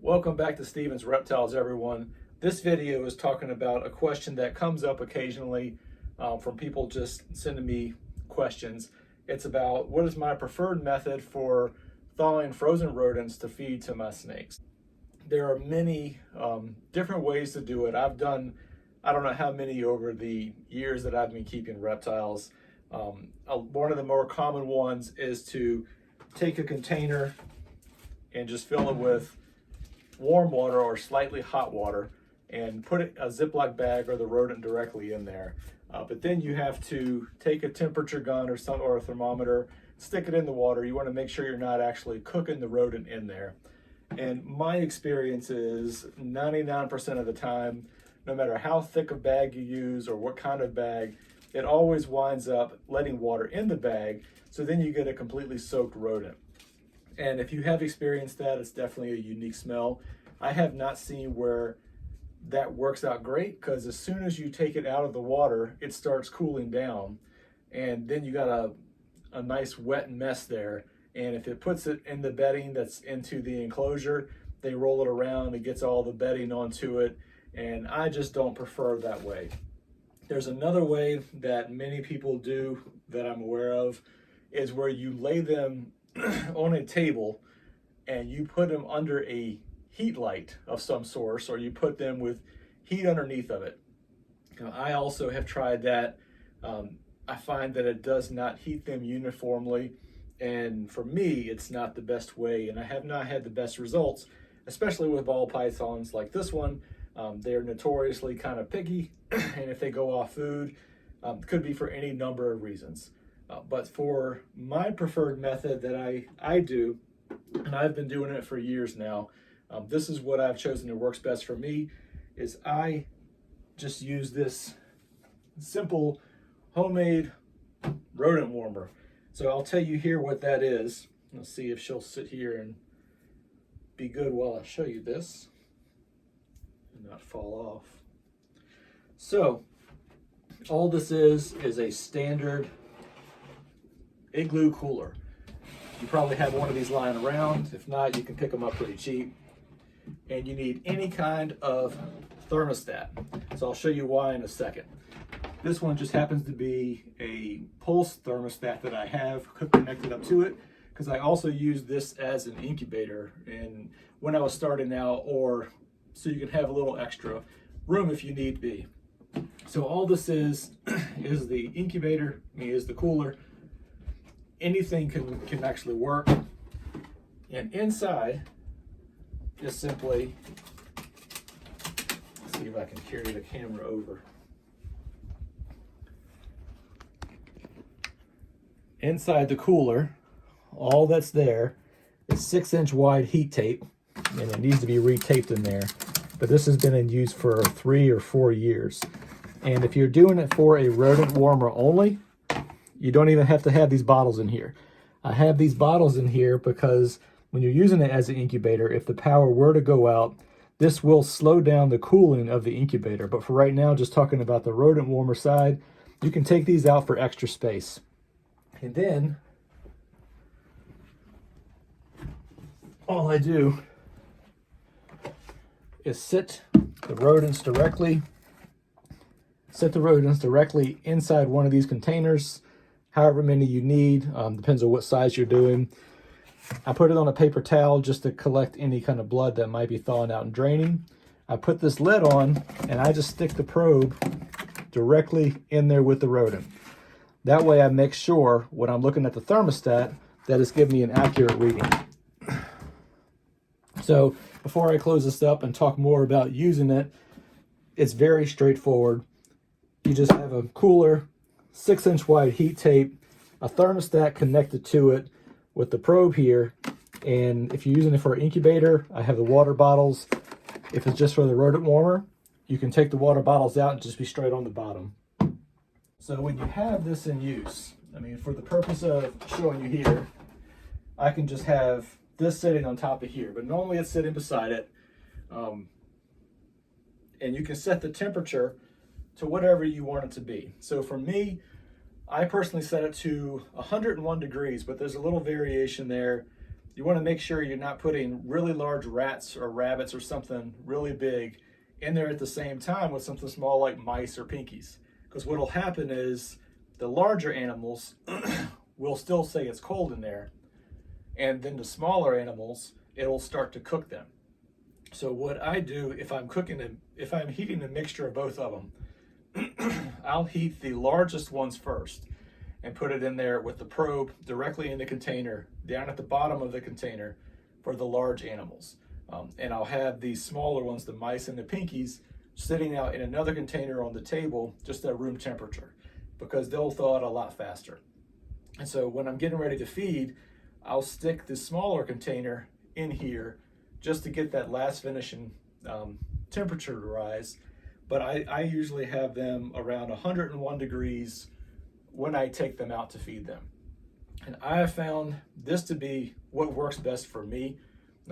Welcome back to Steven's Reptiles, everyone. This video is talking about a question that comes up occasionally from people just sending me questions. It's about what is my preferred method for thawing frozen rodents to feed to my snakes. There are many different ways to do it. I've done, I don't know how many over the years that I've been keeping reptiles. One of the more common ones is to take a container and just fill it with warm water or slightly hot water and put a Ziploc bag or the rodent directly in there. But then you have to take a temperature gun or a thermometer, stick it in the water. You want to make sure you're not actually cooking the rodent in there. And my experience is 99% of the time, no matter how thick a bag you use or what kind of bag, it always winds up letting water in the bag. So then you get a completely soaked rodent. And if you have experienced that, it's definitely a unique smell. I have not seen where that works out great, because as soon as you take it out of the water, it starts cooling down. And then you got a nice wet mess there. And if it puts it in the bedding that's into the enclosure, they roll it around, it gets all the bedding onto it. And I just don't prefer that way. There's another way that many people do that I'm aware of, is where you lay them on a table and you put them under a heat light of some source, or you put them with heat underneath of it. I also have tried that. I find that it does not heat them uniformly, and for me it's not the best way, and I have not had the best results, especially with ball pythons like this one. They're notoriously kind of picky, and if they go off food, it could be for any number of reasons. But for my preferred method that I do, and I've been doing it for years now, this is what I've chosen that works best for me, is I just use this simple homemade rodent warmer. So I'll tell you here what that is. Let's see if she'll sit here and be good while I show you this and not fall off. So all this is a standard igloo cooler. You probably have one of these lying around. If not, you can pick them up pretty cheap. And you need any kind of thermostat. So I'll show you why in a second. This one just happens to be a pulse thermostat that I have connected up to it, because I also use this as an incubator and when I was starting out, or so you can have a little extra room if you need be. So all this is the incubator, is the cooler. Anything can actually work. And inside is simply, let's see if I can carry the camera over. Inside the cooler, all that's there is 6-inch wide heat tape, and it needs to be retaped in there. But this has been in use for 3 or 4 years. And if you're doing it for a rodent warmer only, you don't even have to have these bottles in here. I have these bottles in here because when you're using it as an incubator, if the power were to go out, this will slow down the cooling of the incubator. But for right now, just talking about the rodent warmer side, you can take these out for extra space. And then all I do is sit the rodents directly inside one of these containers, however many you need, depends on what size you're doing. I put it on a paper towel just to collect any kind of blood that might be thawing out and draining. I put this lid on and I just stick the probe directly in there with the rodent. That way I make sure when I'm looking at the thermostat that it's giving me an accurate reading. So before I close this up and talk more about using it, it's very straightforward. You just have a cooler, 6-inch wide heat tape, a thermostat connected to it with the probe here. And if you're using it for an incubator, I have the water bottles. If it's just for the rodent warmer, you can take the water bottles out and just be straight on the bottom. So when you have this in use, for the purpose of showing you here, I can just have this sitting on top of here, but normally it's sitting beside it. And you can set the temperature to whatever you want it to be. So for me, I personally set it to 101 degrees, but there's a little variation there you want to make sure you're not putting really large rats or rabbits or something really big in there at the same time with something small like mice or pinkies. Because what'll happen is the larger animals will still say it's cold in there, and then the smaller animals, it'll start to cook them. So what I do if I'm heating a mixture of both of them, I'll heat the largest ones first and put it in there with the probe directly in the container, down at the bottom of the container for the large animals. And I'll have these smaller ones, the mice and the pinkies, sitting out in another container on the table, just at room temperature, because they'll thaw it a lot faster. And so when I'm getting ready to feed, I'll stick the smaller container in here just to get that last finishing temperature to rise. But I usually have them around 101 degrees when I take them out to feed them. And I have found this to be what works best for me.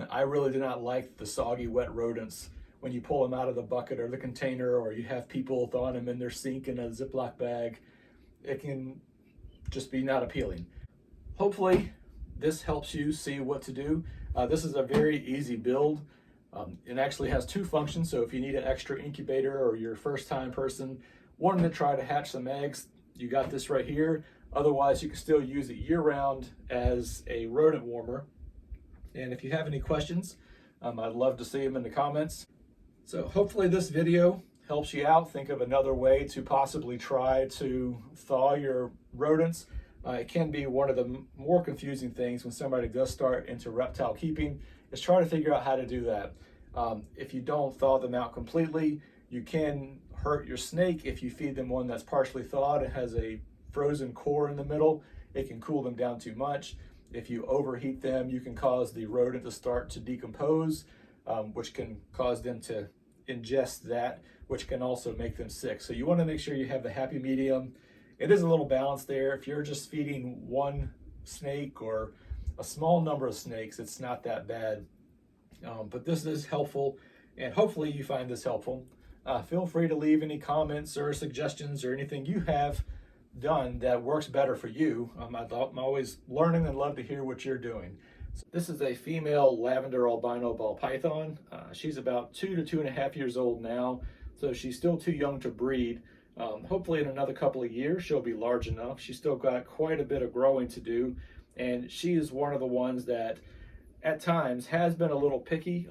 I really do not like the soggy, wet rodents when you pull them out of the bucket or the container, or you have people thawing them in their sink in a Ziploc bag. It can just be not appealing. Hopefully this helps you see what to do. This is a very easy build. It actually has two functions, so if you need an extra incubator or you're a first-time person wanting to try to hatch some eggs, you got this right here. Otherwise, you can still use it year-round as a rodent warmer. And if you have any questions, I'd love to see them in the comments. So hopefully this video helps you out. Think of another way to possibly try to thaw your rodents. It can be one of the more confusing things when somebody does start into reptile keeping, is try to figure out how to do that. If you don't thaw them out completely, you can hurt your snake if you feed them one that's partially thawed and has a frozen core in the middle. It can cool them down too much. If you overheat them, you can cause the rodent to start to decompose, which can cause them to ingest that, which can also make them sick. So you want to make sure you have the happy medium. It is a little balance there. If you're just feeding one snake or a small number of snakes, it's not that bad. But this is helpful, and hopefully you find this helpful. Feel free to leave any comments or suggestions or anything you have done that works better for you. I'm always learning and love to hear what you're doing. So this is a female lavender albino ball python. She's about 2 to 2.5 years old now, so she's still too young to breed. Hopefully in another couple of years she'll be large enough. She's still got quite a bit of growing to do, and she is one of the ones that at times has been a little picky,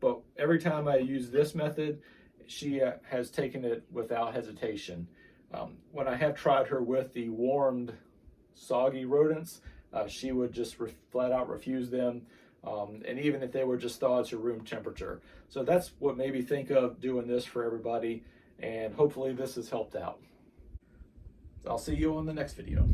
but every time I use this method, she has taken it without hesitation. When I have tried her with the warmed, soggy rodents, she would just flat out refuse them, and even if they were just thawed to room temperature. So that's what made me think of doing this for everybody, and hopefully this has helped out. I'll see you on the next video.